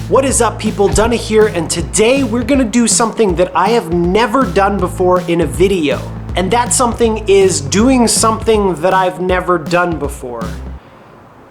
What is up, people? Dunna here, and today we're gonna do something that I have never done before in a video. And that something is doing something that I've never done before.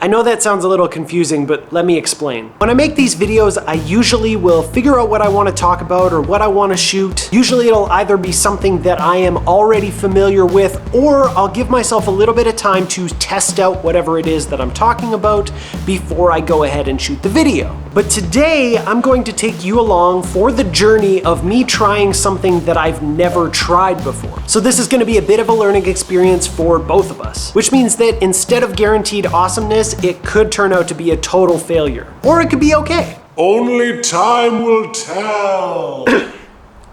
I know that sounds a little confusing, but let me explain. When I make these videos, I usually will figure out what I want to talk about or what I want to shoot. Usually it'll either be something that I am already familiar with, or I'll give myself a little bit of time to test out whatever it is that I'm talking about before I go ahead and shoot the video. But today, I'm going to take you along for the journey of me trying something that I've never tried before. So this is going to be a bit of a learning experience for both of us, which means that instead of guaranteed awesomeness, it could turn out to be a total failure. Or it could be okay. Only time will tell.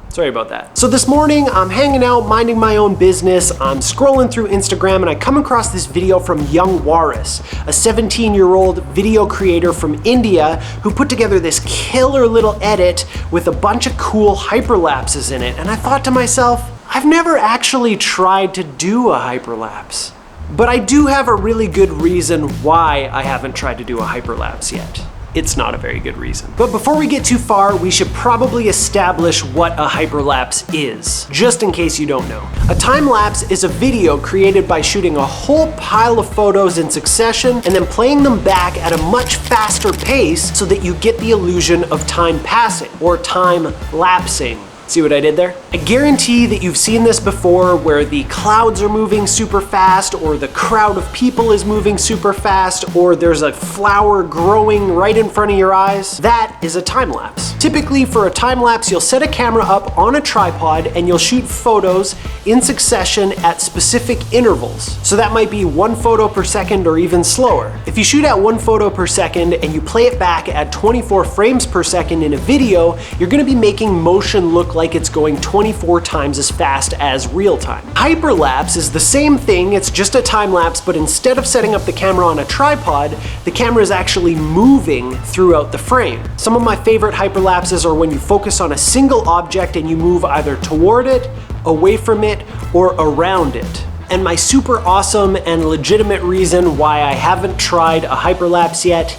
Sorry about that. So this morning, I'm hanging out, minding my own business. I'm scrolling through Instagram and I come across this video from Young Waris, a 17-year-old video creator from India who put together this killer little edit with a bunch of cool hyperlapses in it. And I thought to myself, I've never actually tried to do a hyperlapse. But I do have a really good reason why I haven't tried to do a hyperlapse yet. It's not a very good reason. But before we get too far, we should probably establish what a hyperlapse is, just in case you don't know. A time-lapse is a video created by shooting a whole pile of photos in succession and then playing them back at a much faster pace so that you get the illusion of time passing, or time lapsing. See what I did there? I guarantee that you've seen this before where the clouds are moving super fast, or the crowd of people is moving super fast, or there's a flower growing right in front of your eyes. That is a time lapse. Typically for a time lapse, you'll set a camera up on a tripod and you'll shoot photos in succession at specific intervals. So that might be 1 photo per second or even slower. If you shoot at 1 photo per second and you play it back at 24 frames per second in a video, you're gonna be making motion look like it's going 24 times as fast as real time. Hyperlapse is the same thing, it's just a time lapse, but instead of setting up the camera on a tripod, the camera is actually moving throughout the frame. Some of my favorite hyperlapses are when you focus on a single object and you move either toward it, away from it, or around it. And my super awesome and legitimate reason why I haven't tried a hyperlapse yet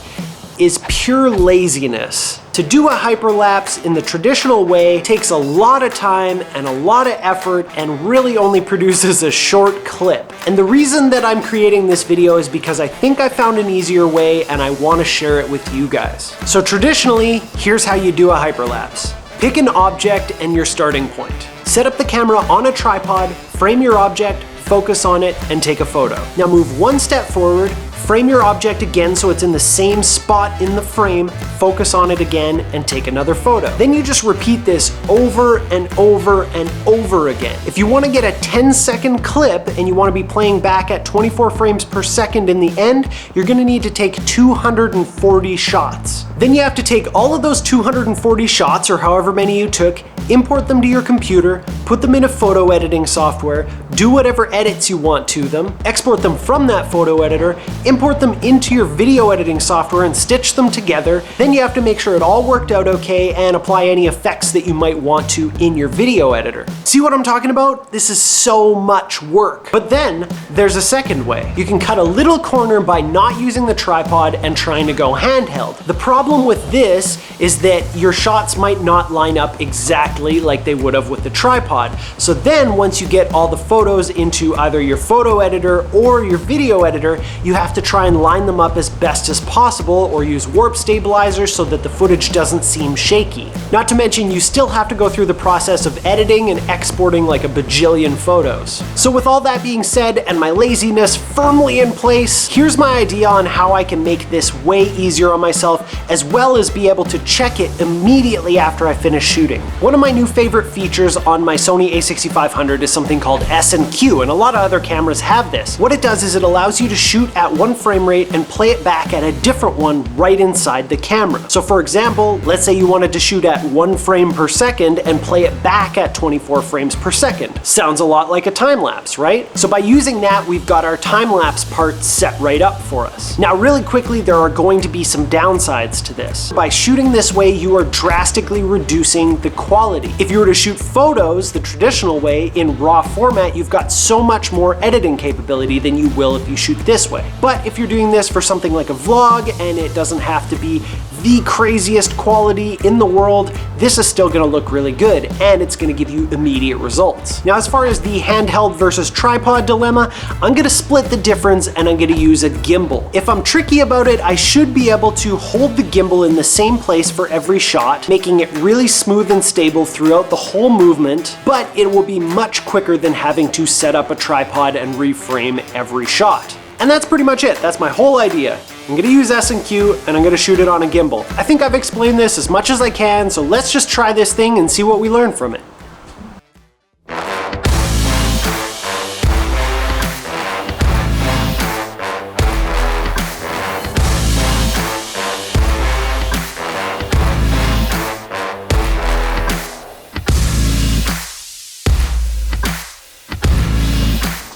is pure laziness. To do a hyperlapse in the traditional way takes a lot of time and a lot of effort and really only produces a short clip. And the reason that I'm creating this video is because I think I found an easier way and I want to share it with you guys. So traditionally, here's how you do a hyperlapse. Pick an object and your starting point. Set up the camera on a tripod, frame your object, focus on it, and take a photo. Now move 1 step forward, frame your object again so it's in the same spot in the frame, focus on it again, and take another photo. Then you just repeat this over and over and over again. If you want to get a 10-second clip and you want to be playing back at 24 frames per second in the end, you're going to need to take 240 shots. Then you have to take all of those 240 shots, or however many you took, import them to your computer, put them in a photo editing software, do whatever edits you want to them, export them from that photo editor, import them into your video editing software and stitch them together. Then you have to make sure it all worked out okay and apply any effects that you might want to in your video editor. See what I'm talking about? This is so much work. But then there's a second way. You can cut a little corner by not using the tripod and trying to go handheld. The problem with this is that your shots might not line up exactly like they would have with the tripod. So then once you get all the photos into either your photo editor or your video editor, you have to try and line them up as best as possible or use warp stabilizers so that the footage doesn't seem shaky. Not to mention you still have to go through the process of editing and exporting like a bajillion photos. So with all that being said and my laziness firmly in place, here's my idea on how I can make this way easier on myself as well as be able to check it immediately after I finish shooting. One of my new favorite features on my Sony a6500 is something called S&Q, and a lot of other cameras have this. What it does is it allows you to shoot at 1 frame rate and play it back at a different one right inside the camera. So for example, let's say you wanted to shoot at 1 frame per second and play it back at 24 frames per second. Sounds a lot like a time lapse, right? So by using that, we've got our time lapse part set right up for us. Now really quickly, there are going to be some downsides to this. By shooting this way, you are drastically reducing the quality quality. If you were to shoot photos the traditional way in RAW format, you've got so much more editing capability than you will if you shoot this way. But if you're doing this for something like a vlog and it doesn't have to be the craziest quality in the world, this is still gonna look really good and it's gonna give you immediate results. Now, as far as the handheld versus tripod dilemma, I'm gonna split the difference and I'm gonna use a gimbal. If I'm tricky about it, I should be able to hold the gimbal in the same place for every shot, making it really smooth and stable throughout the whole movement, but it will be much quicker than having to set up a tripod and reframe every shot. And that's pretty much it. That's my whole idea. I'm gonna use S&Q and I'm gonna shoot it on a gimbal. I think I've explained this as much as I can, so let's just try this thing and see what we learn from it.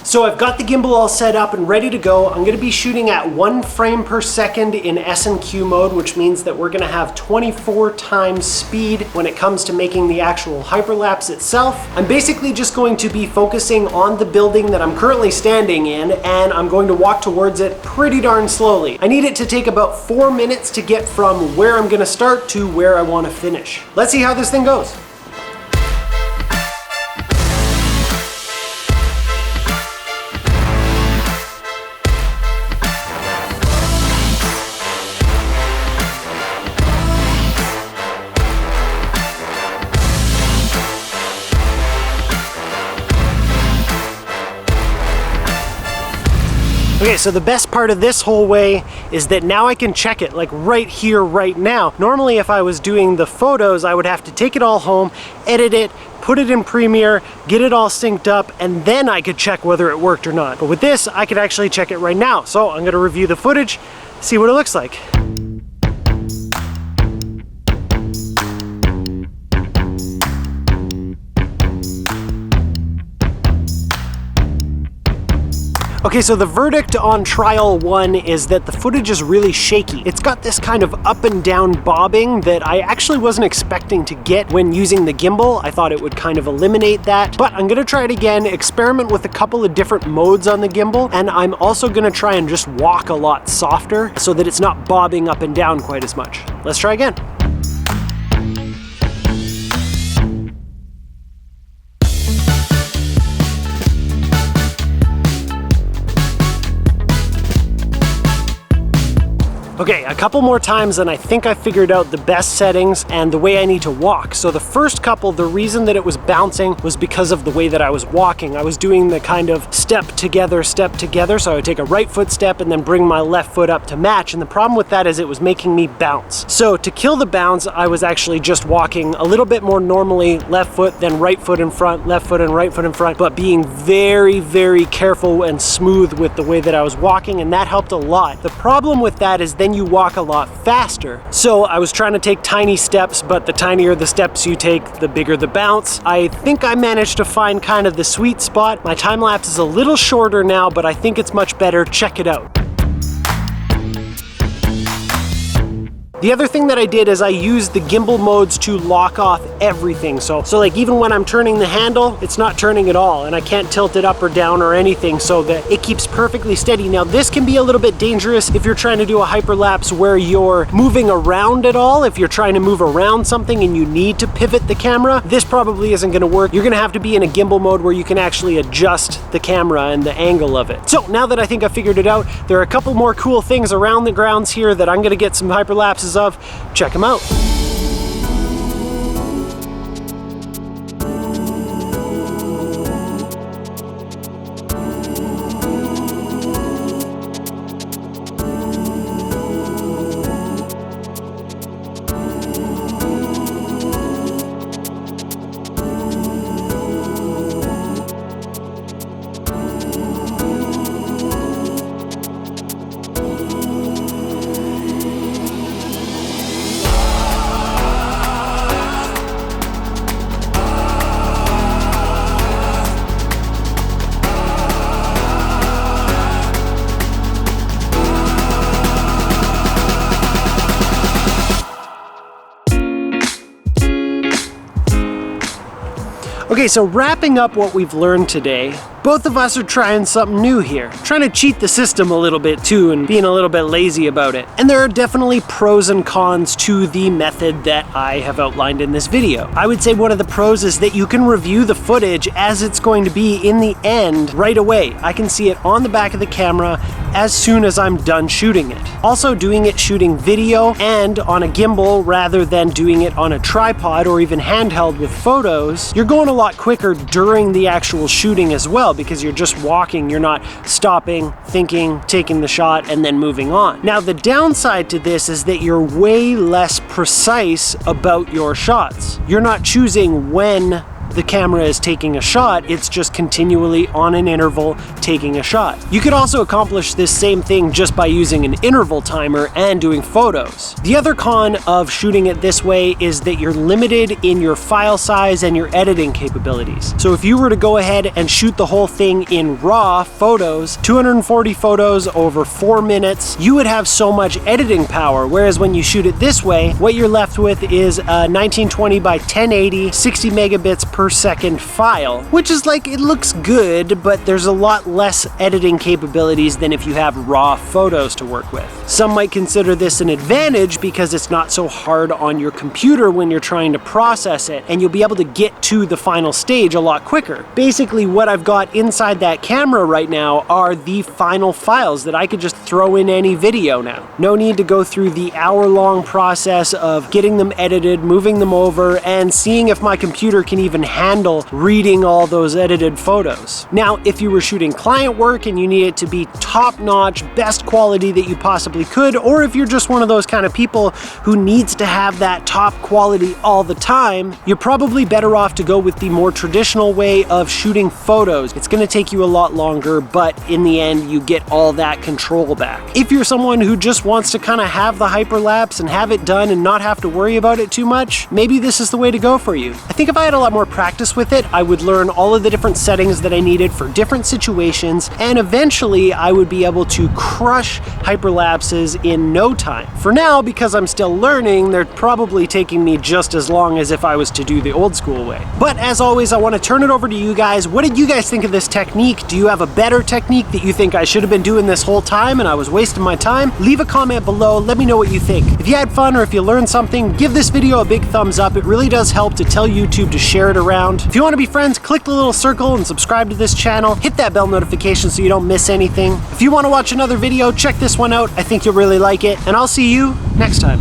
So I've got the gimbal all set up and ready to go. I'm gonna be shooting at 1 frame per second in S&Q mode, which means that we're gonna have 24 times speed when it comes to making the actual hyperlapse itself. I'm basically just going to be focusing on the building that I'm currently standing in, and I'm going to walk towards it pretty darn slowly. I need it to take about 4 minutes to get from where I'm gonna start to where I wanna finish. Let's see how this thing goes. Okay, so the best part of this whole way is that now I can check it like right here, right now. Normally if I was doing the photos, I would have to take it all home, edit it, put it in Premiere, get it all synced up, and then I could check whether it worked or not. But with this, I could actually check it right now. So I'm gonna review the footage, see what it looks like. Okay, so the verdict on trial 1 is that the footage is really shaky. It's got this kind of up and down bobbing that I actually wasn't expecting to get when using the gimbal. I thought it would kind of eliminate that, but I'm gonna try it again, experiment with a couple of different modes on the gimbal, and I'm also gonna try and just walk a lot softer so that it's not bobbing up and down quite as much. Let's try again. Okay, a couple more times and I think I figured out the best settings and the way I need to walk. So the first couple, the reason that it was bouncing was because of the way that I was walking. I was doing the kind of step together, so I would take a right foot step and then bring my left foot up to match. And the problem with that is it was making me bounce. So to kill the bounce, I was actually just walking a little bit more normally, left foot, then right foot in front, left foot and right foot in front, but being very, very careful and smooth with the way that I was walking, and that helped a lot. The problem with that is then you walk a lot faster. So I was trying to take tiny steps, but the tinier the steps you take, the bigger the bounce. I think I managed to find kind of the sweet spot. My time lapse is a little shorter now, but I think it's much better. Check it out. The other thing that I did is I used the gimbal modes to lock off everything. So like even when I'm turning the handle, it's not turning at all, and I can't tilt it up or down or anything, so that it keeps perfectly steady. Now this can be a little bit dangerous if you're trying to do a hyperlapse where you're moving around at all. If you're trying to move around something and you need to pivot the camera, this probably isn't gonna work. You're gonna have to be in a gimbal mode where you can actually adjust the camera and the angle of it. So now that I think I figured it out, there are a couple more cool things around the grounds here that I'm gonna get some hyperlapses of. Check them out. Okay, so wrapping up what we've learned today, both of us are trying something new here. Trying to cheat the system a little bit too and being a little bit lazy about it. And there are definitely pros and cons to the method that I have outlined in this video. I would say one of the pros is that you can review the footage as it's going to be in the end right away. I can see it on the back of the camera as soon as I'm done shooting it. Also doing it shooting video and on a gimbal rather than doing it on a tripod or even handheld with photos, you're going a lot quicker during the actual shooting as well, because you're just walking, you're not stopping, thinking, taking the shot, and then moving on. Now, the downside to this is that you're way less precise about your shots. You're not choosing when the camera is taking a shot, it's just continually on an interval taking a shot. You could also accomplish this same thing just by using an interval timer and doing photos. The other con of shooting it this way is that you're limited in your file size and your editing capabilities. So if you were to go ahead and shoot the whole thing in raw photos, 240 photos over 4 minutes, you would have so much editing power, whereas when you shoot it this way, what you're left with is a 1920 by 1080, 60 megabits per second file, which is like, it looks good, but there's a lot less editing capabilities than if you have raw photos to work with. Some might consider this an advantage because it's not so hard on your computer when you're trying to process it, and you'll be able to get to the final stage a lot quicker. Basically, what I've got inside that camera right now are the final files that I could just throw in any video now. No need to go through the hour-long process of getting them edited, moving them over, and seeing if my computer can even handle reading all those edited photos. Now, if you were shooting client work and you need it to be top-notch, best quality that you possibly could, or if you're just one of those kind of people who needs to have that top quality all the time, you're probably better off to go with the more traditional way of shooting photos. It's gonna take you a lot longer, but in the end, you get all that control back. If you're someone who just wants to kind of have the hyperlapse and have it done and not have to worry about it too much, maybe this is the way to go for you. I think if I had a lot more practice with it, I would learn all of the different settings that I needed for different situations, and eventually I would be able to crush hyperlapses in no time. For now, because I'm still learning, they're probably taking me just as long as if I was to do the old school way. But as always, I want to turn it over to you guys. What did you guys think of this technique? Do you have a better technique that you think I should have been doing this whole time and I was wasting my time? Leave a comment below, let me know what you think. If you had fun or if you learned something, give this video a big thumbs up. It really does help to tell YouTube to share it around. If you want to be friends, click the little circle and subscribe to this channel. Hit that bell notification so you don't miss anything. If you want to watch another video, check this one out. I think you'll really like it, and I'll see you next time.